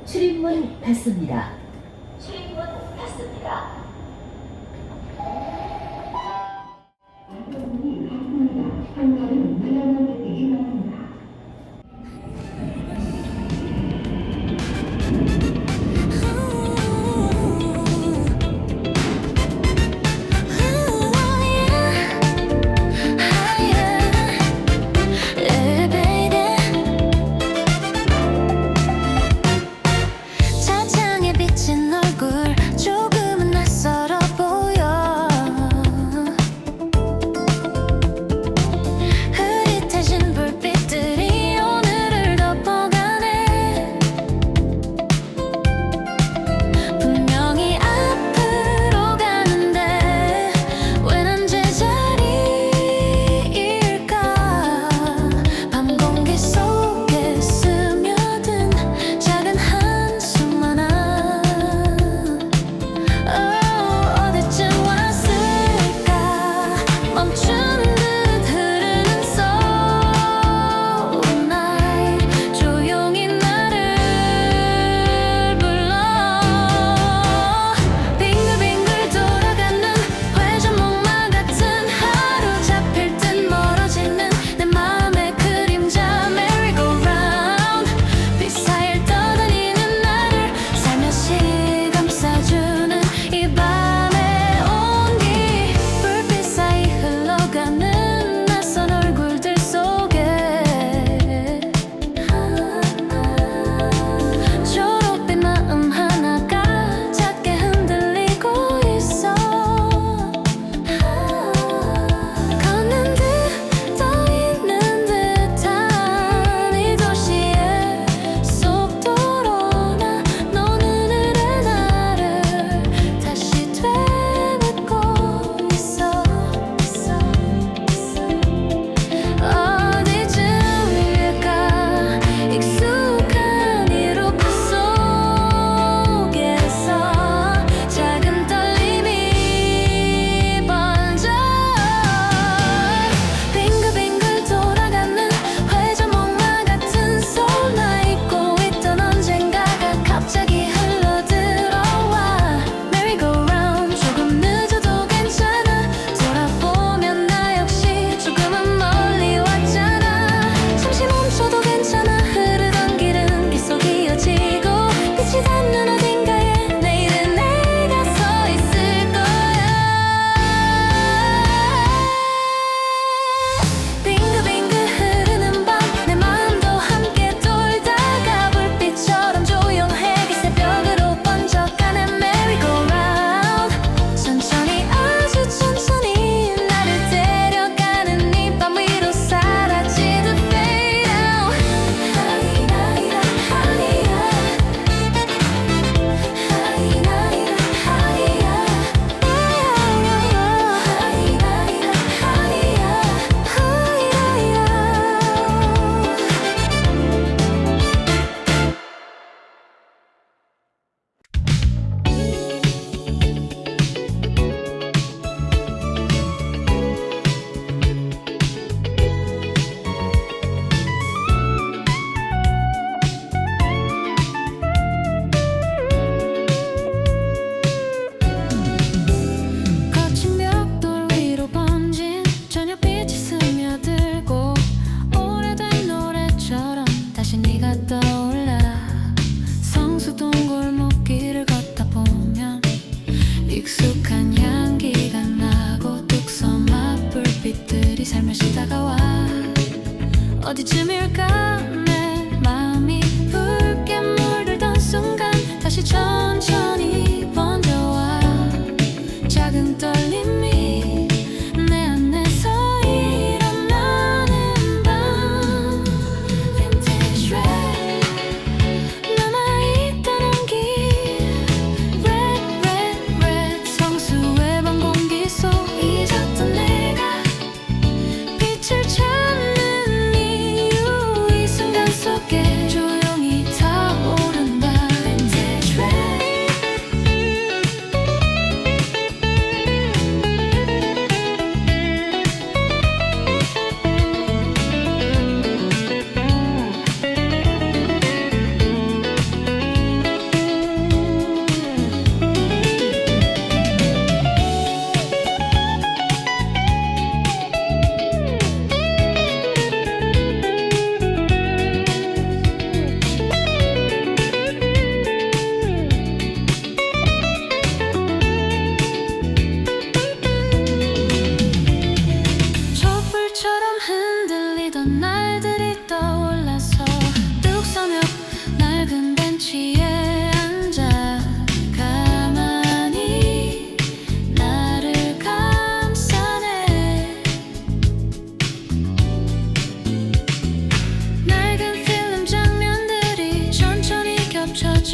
출입문 닫습니다. 출입문 닫습니다. 차창에 비친 얼굴 조금은 낯설어 보여. 흐릿해진 불빛들이 오늘을 덮어가네. 분명히 앞으로 가는데 왜 난 제자리일까. 밤 공기 속에 스며든 작은 한숨 하나. 어디쯤 왔을까. 멈춘 듯 흐르는 soul night. 조용히 나를 불러. 빙글빙글 돌아가는 회전목마 같은 하루. 잡힐 듯 멀어지는 내 마음의 그림자. merry-go-round. 빛사일 떠다니는 나를 살며시 감싸주는 이 밤의 온기. 불빛 사이 흘러가는 낯선 얼굴들 속에 초록빛 마음 하나가 작게 흔들리고 있어. 걷는 듯 떠있는 듯한 이 도시의 속도로 넌 오늘의 나를 다시 되묻고 있어. 어디쯤일까. 익숙한 이 루프 속에서 작은 떨림이 번져. 빙글빙글 돌아가는 회전목마 같은 soul night. 잊고 있던 언젠가가 갑자기 흘러들어와. merry-go-round. 조금 늦어도 괜찮아. 돌아보면 나 역시 조금은 멀리 왔잖아. 잠시 멈춰도 괜찮아. 흐르던 길은 계속 이어지고 끝이 닿는 어딘가에 내일은 내가 서 있을 거야. 빙글빙글 흐르는 밤 내 마음도 함께 돌다가 불빛처럼 조용해 이 새벽으로 번져가는 merry-go-round. 천천히 아주 천천히 나를 데려가는 이 밤 위로 사라지듯 fade out. 하이나이라 하이야. 하이나이라 하이야. 하이나이라 하이야. 거친 벽돌 위로 번진 저녁빛이 스며들고 오래된 노래처럼 다시 네가 떠올라. 성수동 골목길을 걷다 보면 익숙한 향기가 나고 뚝섬 앞 불빛들이 살며시 다가와. 어디쯤일까. 내 마음이 붉게 물들던 순간 다시 천천히 번져와. 작은 떨림이 내 안에서 일어나는 밤. Vintage red 남아있던 온기. Red red red 성수의 밤 공기 속 잊었던 내가 빛을 찾는 이유. 이 순간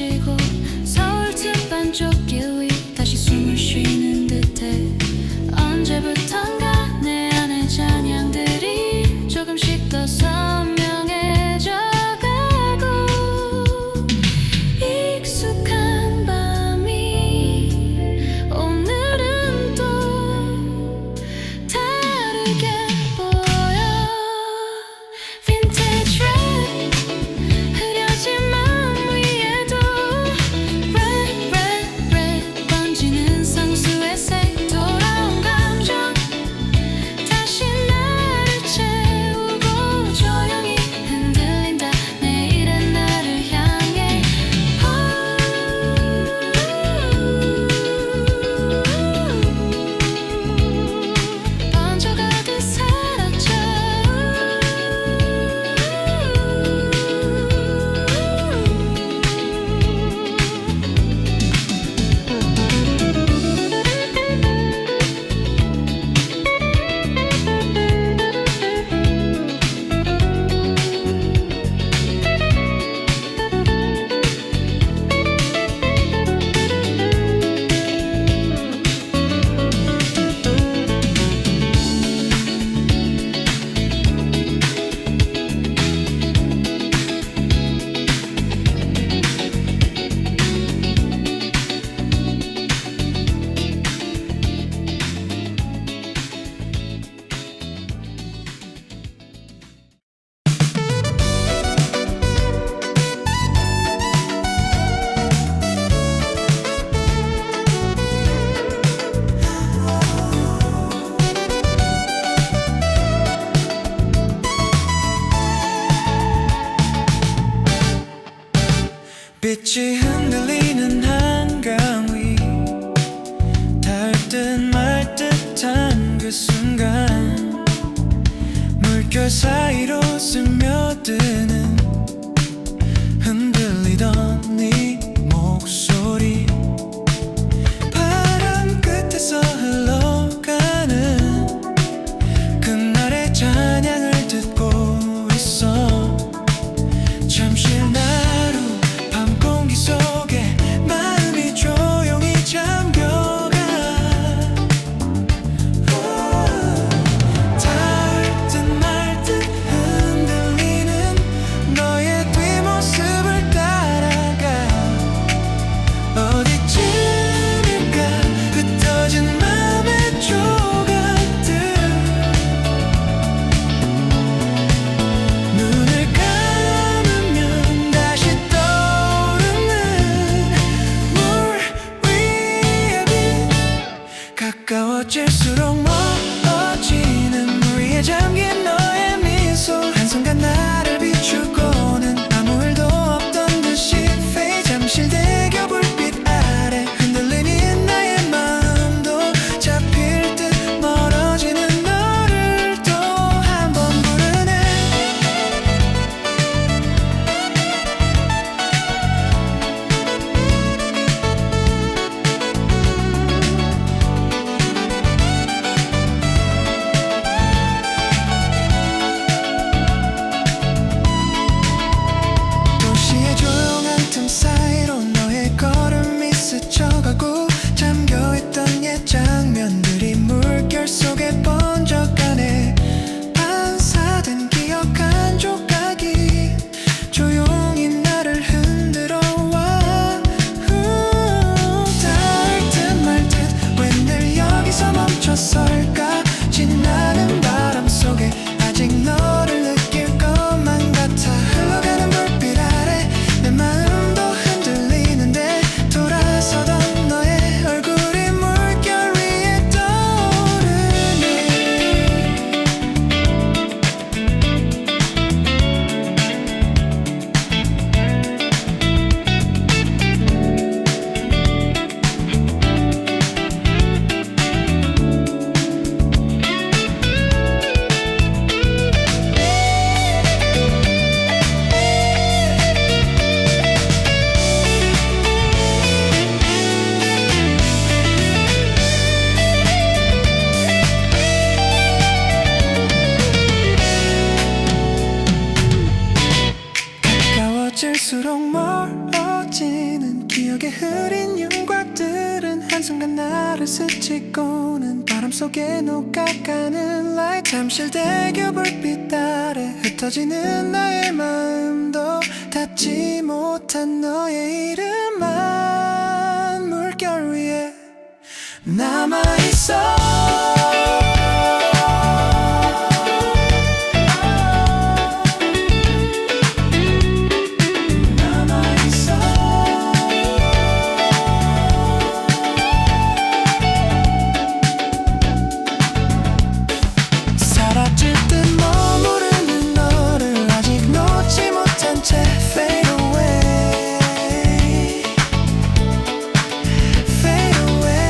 마시고 서울 틈반쪽 길 위 다시 숨을 쉬는 듯해. 언제부턴가 내 안의 잔향들이 조금씩 더 선명해져 가고 익숙한 밤이 오늘은 또 다르게 보여. Vintage red 흐려진 맘 위에도 Red red red 번지는 상수의 색. 돌아온 감정 다시 나를 채우고 조용히 흔들린다. 내일은 나를 향해 번져가듯 사라져. 빛이 흔들리는 한강 위 닿을 듯 말 듯한 그 순간 물결 사이로 스며드는 흔들리던 네 목소리. 바람 끝에서 흘러가는 그날의 찬양을 듣고 있어. 잠시 나루 밤 공기 속에 마음이 조용히 잠겨가. 닿을 듯 말 듯 흔들리는 너의 뒷모습을 따라가. 어디쯤일까 흩어진 맘의 조각들. 눈을 감으면 다시 떠오르는 물 위의 빛. 가까워질수록 멀어지는 물 위에 잠긴 너의 미소. 한순간 나를 비추고는 아무 일도 없던 듯이 fade. 잠실대교 불빛 아래 흔들리는 나의 마음도 잡힐 듯 멀어지는 너를 또 한 번 부르네. 도시의 조용한 틈 사이로 너의 걸음이 스쳐가고 잠겨있던 옛 장면들이 물결 속에 번져가네. 반사된 기억 한 조각이 조용히 나를 흔들어와. 닿을 듯 말 듯 왜 늘 여기서 멈춰설까. 지나는 바람 속에 아직 너를 느낄 것만 같아. 흘러가는 불빛 아래 내 마음도 흔들려. 한순간 나를 스치고는 바람 속에 녹아가는 light 잠실대교 불빛 아래 흩어지는 나의 마음도 닿지 못한 너의 이름만 물결 위에 남아있어 사라질 듯 머무르는 너를 아직 놓지 못한 채 fade away fade away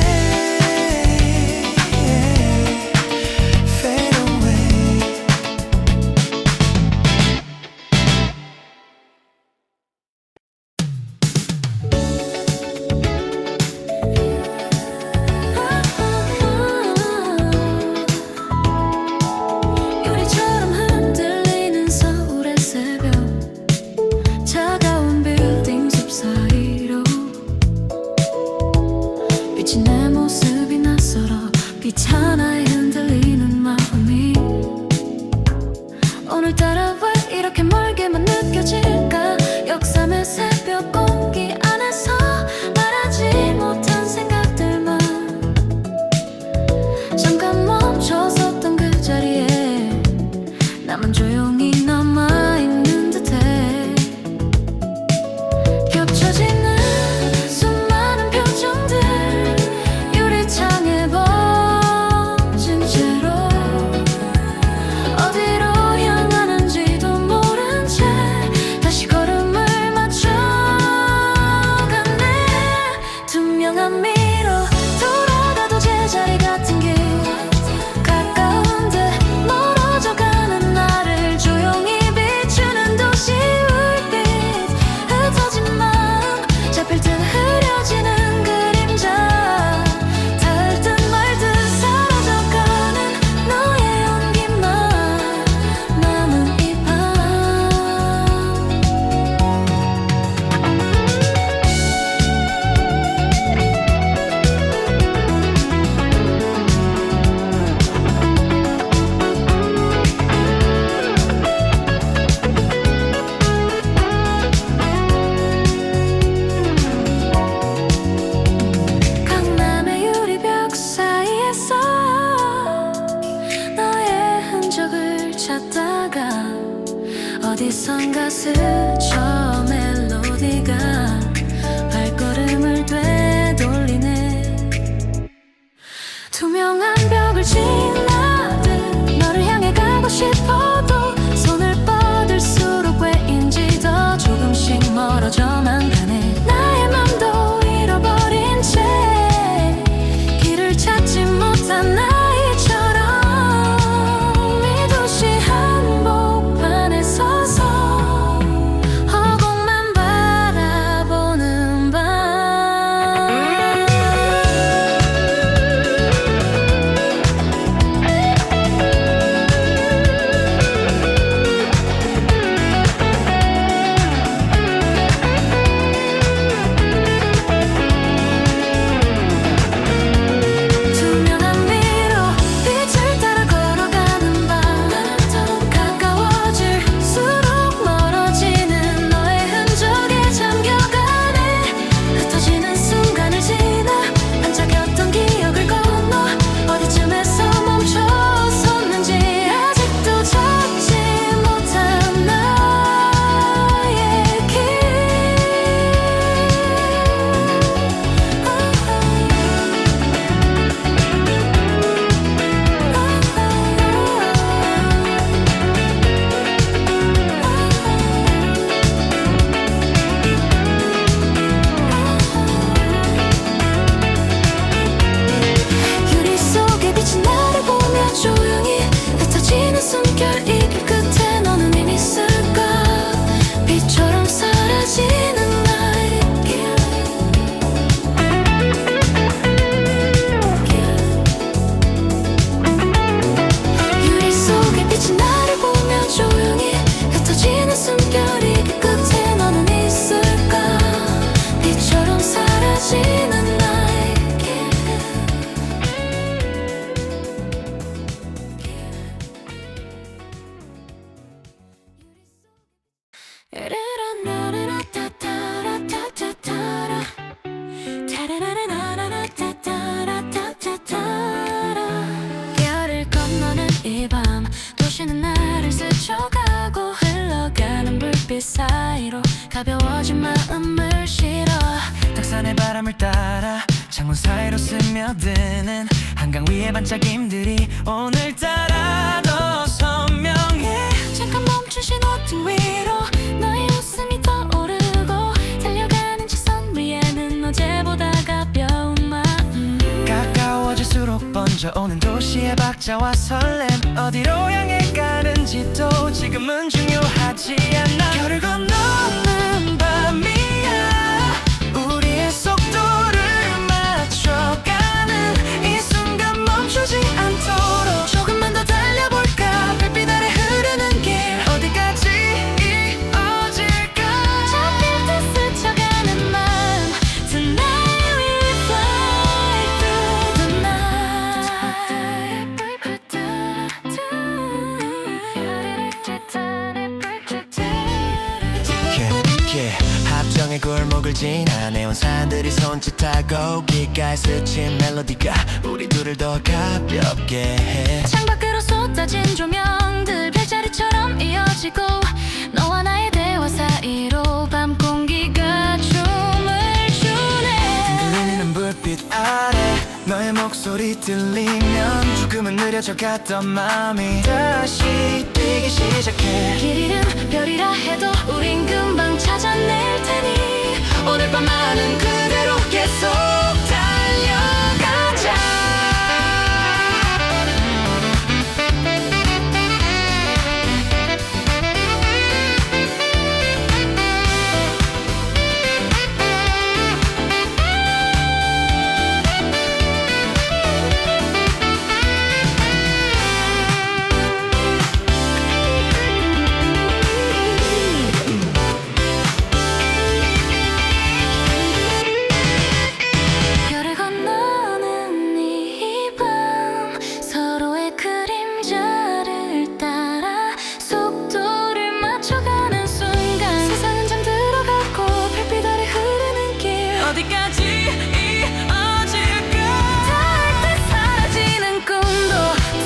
사이로 가벼워진 마음을 실어 탁산의 바람을 따라 창문 사이로 스며드는 한강 위의 반짝임들이 오늘따라 더 선명해. 잠깐 멈춘 신호등 위로 너의 웃음이 떠오르고 달려가는 시선 위에는 어제보다 가벼운 마음 가까워질수록 번져오는 도시의 박자와 설렘 어디로 향해 가는지도 지금은 중요하지 않아. 별을 건너는 밤이야 우리의 속도를 맞춰가는 이 순간 멈추지 않도록 조금만 더 달려볼까. 별빛 아래 흐르는 길 어디까지 이어질까. 잡힐 듯 스쳐가는 맘 Tonight we fly through the night 합정의 골목을 지나 네온산들이 손짓하고 귓가에 스친 멜로디가 우리 둘을 더 가볍게 해. 창밖으로 쏟아진 조명들 별자리처럼 이어지고 너와 나의 대화 사이로 밤 공기가 춤을 추네. 들리는 불빛 아래 너의 목소리 들리면 조금은 느려져 갔던 마음이 다시 뛰기 시작해. 길 잃은 별이라 해도 우린 금방 찾아낼 테니 오늘 밤만은 그대로 계속 달려가자. 별을 건너는 이 밤 서로의 그림자를 따라 속도를 맞춰가는 순간 세상은 잠들어가고 별빛 아래 흐르는 길 어디까지 이어질까. 닿을 때 사라지는 꿈도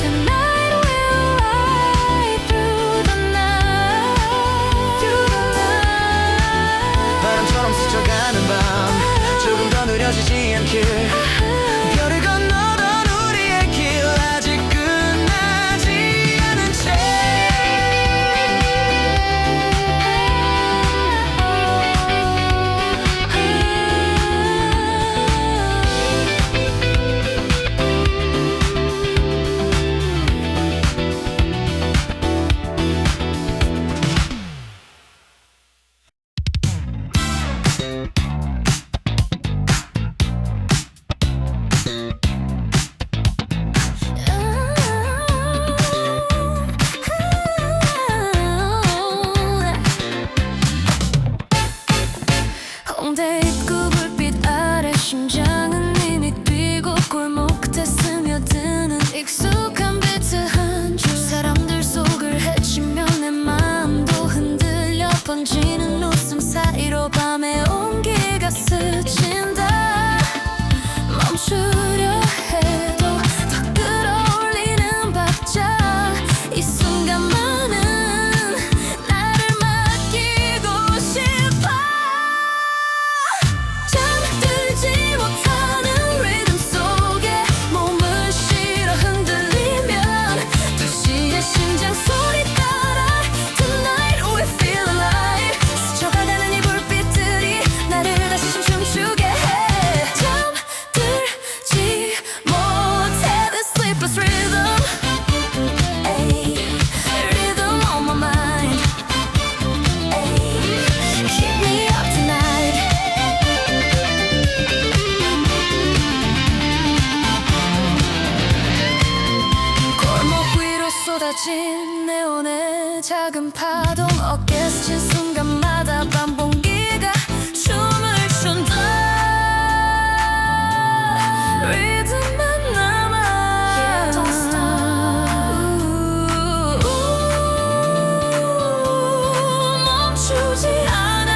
Tonight we'll ride through the night 바람처럼 스쳐가는 밤 조금 더 느려지지 않길. 별을 건너던 우리의 길 아직 끝나지 않은 채. 홍대 입구 불빛 아래 심장은 이미 뛰고 골목 끝에 스며드는 익숙한 비트 한 줄 사람들 속을 헤치며 내 마음도 흔들려 번지는 웃음 사이로 밤의 온기가 스친다. 멈추려 해도 더 끌어올리는 박자 이 순간만은 나를 맡기고 싶어. 잠들지 못하는 리듬 속에 몸을 실어 흔들리면 도시의 심장 소리 따라 Tonight we feel alive 스쳐가는 이 불빛들이 나를 다시 춤추게 해. 잠들지 못해 The sleepless rhythm ay, rhythm on my mind ay, keep me up tonight. 골목 위로 쏟아진 네온의 작은 파동 어깨 스친 순간마다 밤 공기가 춤을 춘다. 리듬만 남아 Don't stop 멈추지 않아.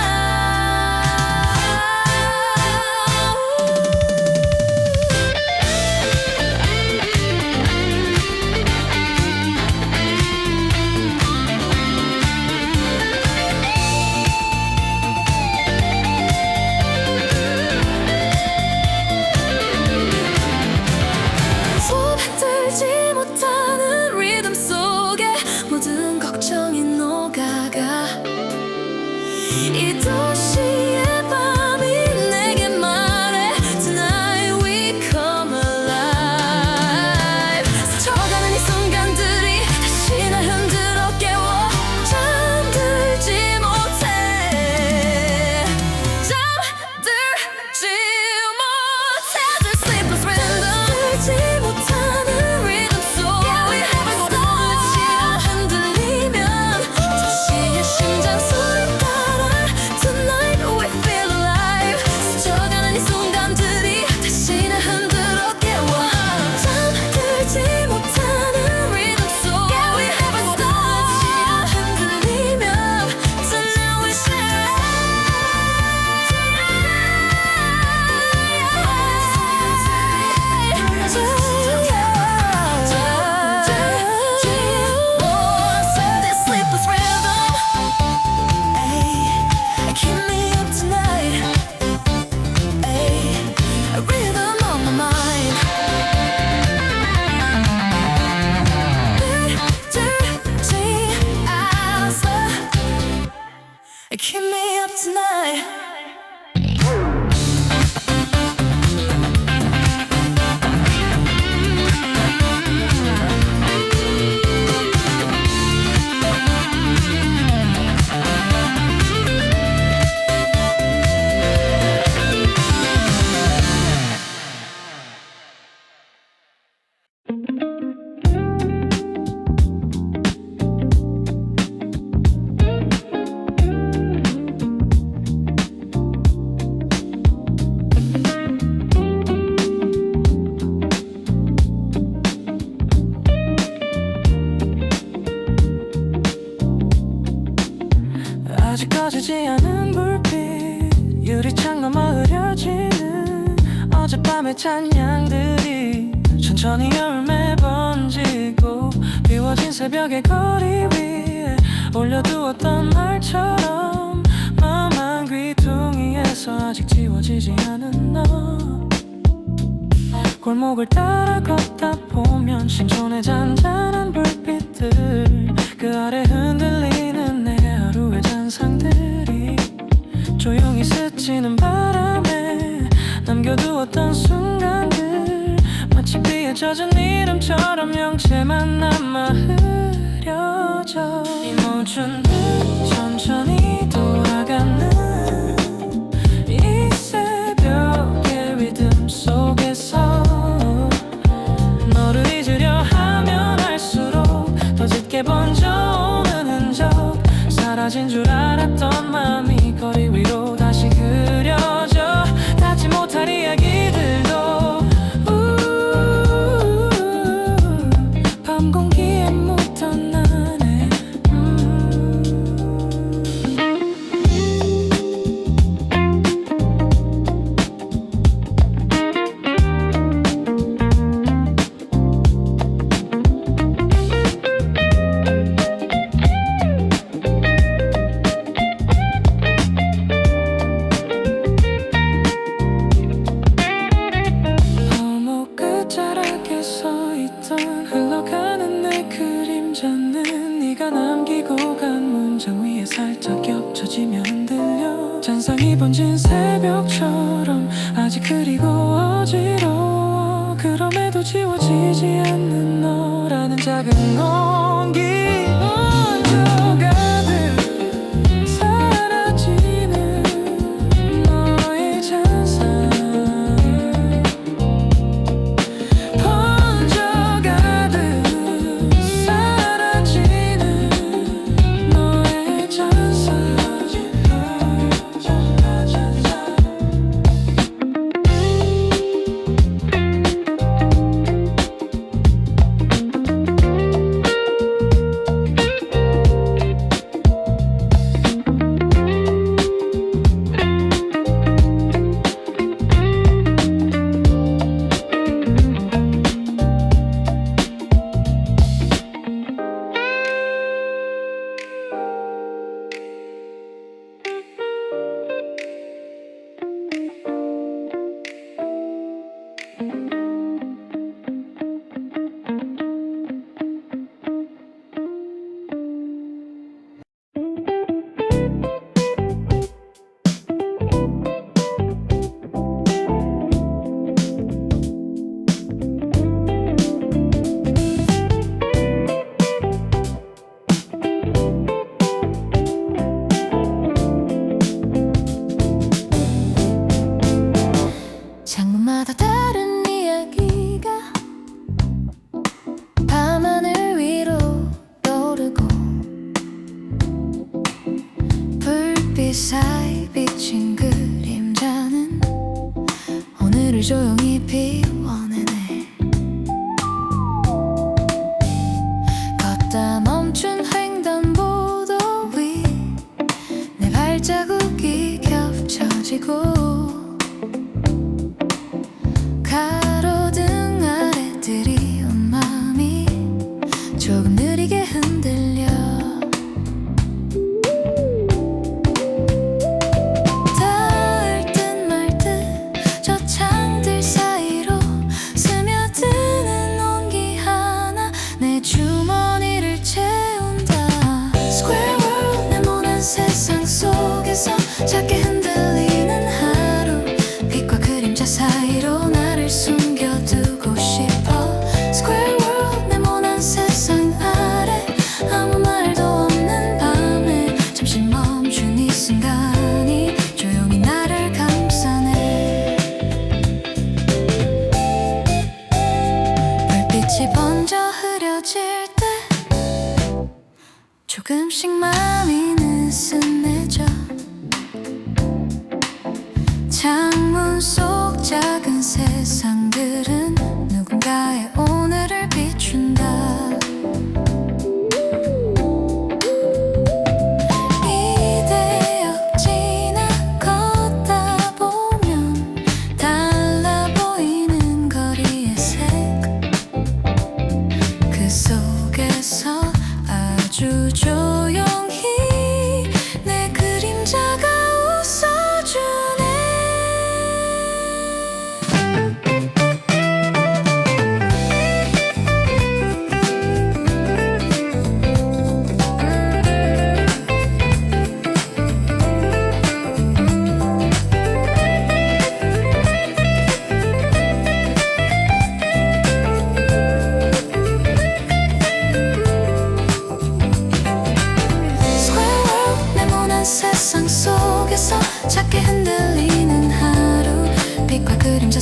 밤의 찬양들이 천천히 열매 번지고 비워진 새벽의 거리 위에 올려두었던 말처럼 멍한 귀퉁이에서 아직 지워지지 않은 너. 골목을 따라 걷다 보면 신촌의 잔잔한 불빛들, 그 아래 흔들리는 내 하루의 잔상들이 조용히 스치는 바람에 남겨두었던 순간들, 마치 비에 젖은 이름처럼 형체만 남아 흐려져. 이 모든 천천히 돌아가는 이 새벽의 리듬 속에서 너를 잊으려 하면 할수록 더 짙게 번져오는 흔적, 사라진 줄 알았던 마음이 거리 위로 다시 그려져. 닿지 못할 이야기들도 밤 공기에 묻던 나네. 골목 끝자락에 서있던 흘러가는 내 그림자는 네가 남기고 간 문장 위에 살짝 겹쳐지며 흔들려. 잔상이 번진 새벽처럼 아직 그리고 어지러워. 그럼에도 지워지지 않는 너라는 작은 온기, 먼저 가득 사라지는 너의 잔상, 번져가듯 사라지는 너의 잔상. 장문마다 다른 이야기가 밤하늘 위로 떠오르고 불빛 사이 비친 그림자는 오늘을 조용히 비워내네. 걷다 멈춘 횡단보도 위 내 발자국이 겹쳐지고 가로등 아래 들이온 마음이 조금 느리게 흔들려. 닿을 듯 말 듯 저 창들 사이로 스며드는 온기 하나 내 주머니를 채운다. Square world, 네모난 세상 속에서 작게 흔들리는 하루, 빛과 그림자 사이로 나를 숨겨두고 싶어. Square world, 네모난 세상 아래 아무 말도 없는 밤에 잠시 멈춘 이 순간이 조용히 나를 감싸네. 불빛이 번져 흐려질 때 조금씩 마음이 느슨해져. 창문 속 작은 세상들은 누군가의 오늘을 비춘다. 이대역 지나 걷다 보면 달라 보이는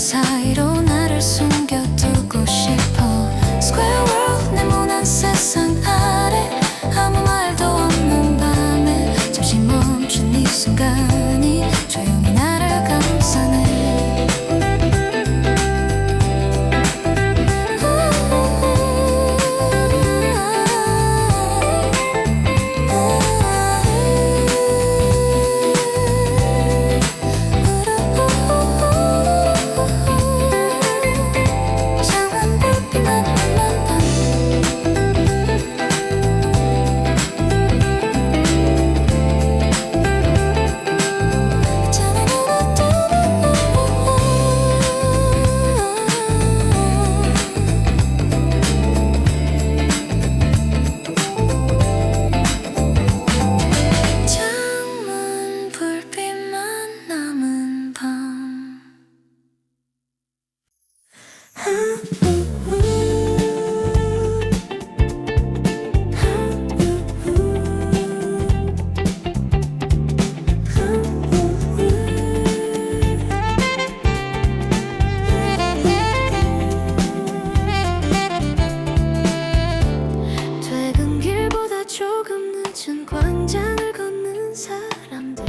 사이로 나를 숨겨두고 싶어 Square world 네모난 세상 아래 아무 말도 없는 밤에 잠시 멈춘 이 순간이 조용히 나를 감싸네 퇴근길보다 조금 늦은 광장을 걷는 사람들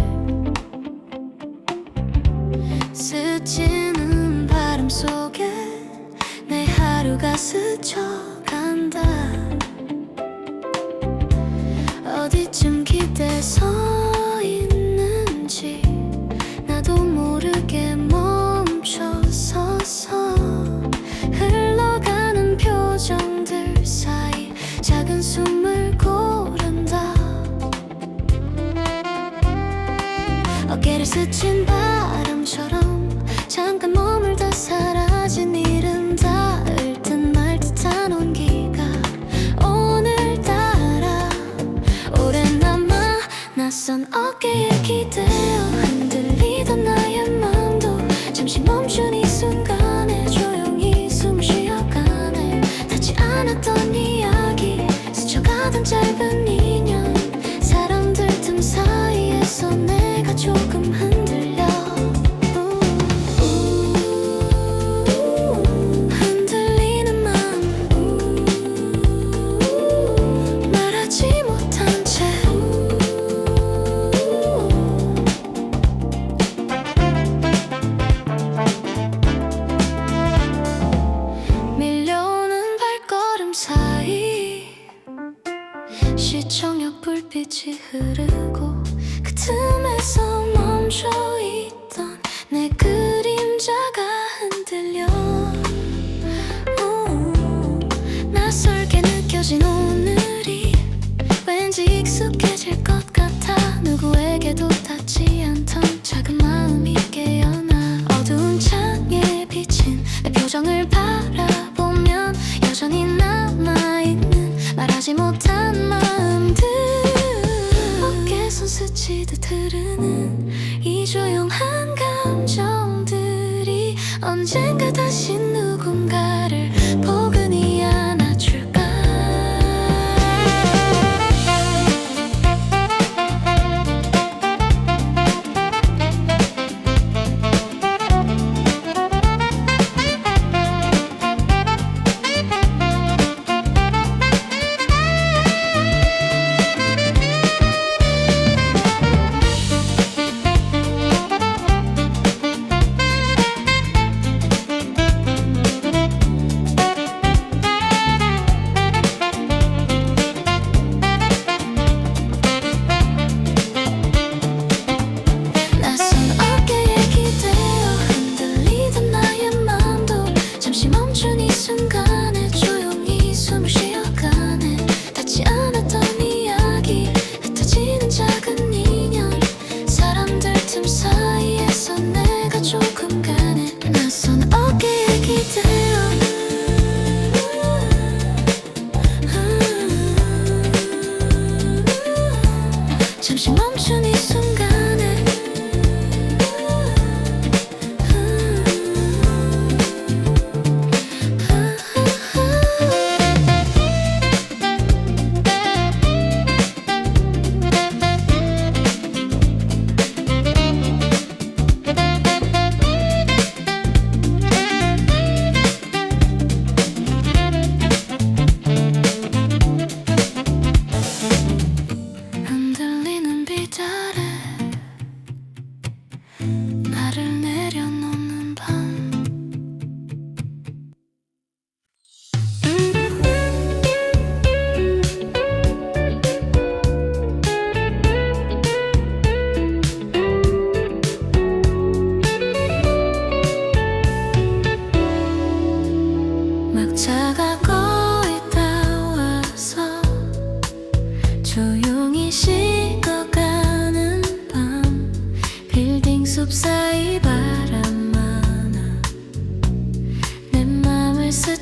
스치는 바람 속에 내 하루가 스쳐간다 어디쯤 기대서 있는지 나도 모르게 멈춰서서 흘러가는 표정들 사이 작은 숨을 고른다 어깨를 스친 바람처럼 잠깐 머물다 사라진 일은 닿을 듯 말 듯한 온기가 오늘따라 오래 남아 낯선 어깨에 기대어 흔들리던 나의 마음도 잠시 멈춘 이 순간에 조용히 숨을 쉬어가네 닿지 않았던 이야기 스쳐가던 짧은 인연 사람들 틈 사이에서 내가 조금 흔들려 흔들리는 마음 말하지 못한 채 밀려오는 발걸음 사이 시청역 불빛이 흐르고 그 틈에서 멈춰있던 내 그림자가 흔들려 낯설게 느껴진 오늘이 왠지 익숙해질 것 같아 누구에게도 닿지 않던 작은 마음이 깨어나 어두운 창에 비친 내 표정을 바라보면 여전히 남아있는 말하지 못한 마음들 어깨선 스치듯 흐르는 이 조용한 감정들이 언젠가 다시 누군가를 포근히 안아줄까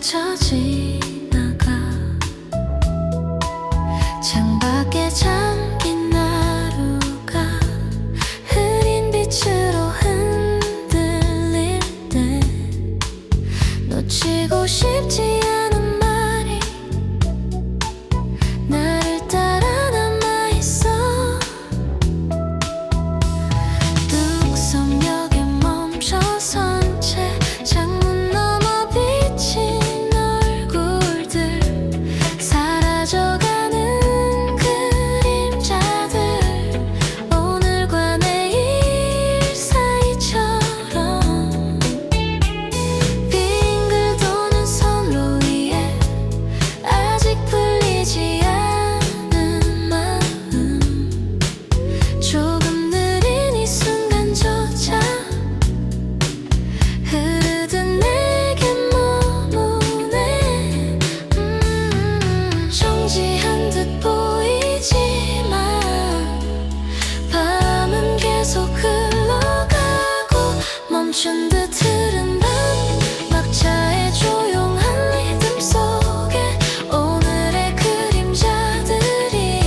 스쳐 지나가 창밖에 잠긴 하루가 흐린 빛으로 흔들릴 때 놓치고 싶지 않은 말이 나를 따라 남아있어. 뚝섬역에 멈춰선 채 창문 너머 비친 얼굴들 사라져가는 그림자들 오늘과 내일 사이처럼 빙글 도는 선로 위에 아직 풀리지 않은 마음 조금 느린 이 순간조차 흐르듯 내게 머무네. 정지한 듯 보이지만 밤은 계속 흘러가고 멈춘 듯 흐른 밤 막차의 조용한 리듬 속에 오늘의 그림자들이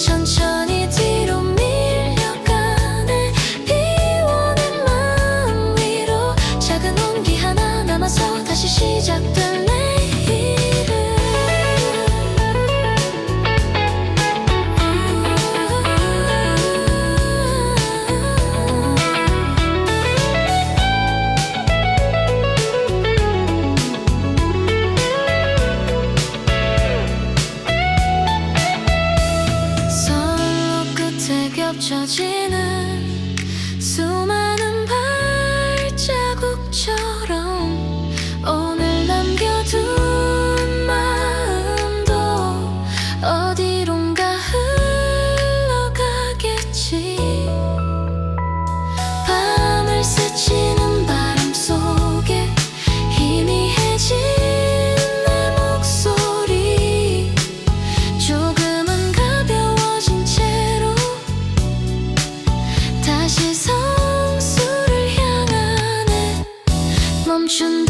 천천히 뒤로 밀려가네. 비워낸 마음 위로 작은 온기 하나 남아서 다시 시작될 내일을 선로 끝에 겹쳐지는 수많은 발자국처럼 오늘 남겨둔 마음도 어디론가 흘러가겠지. 밤을 스치는 바람 속에 희미해진 내 목소리 조금은 가벼워진 채로 다시 성수를 향하네. 멈춘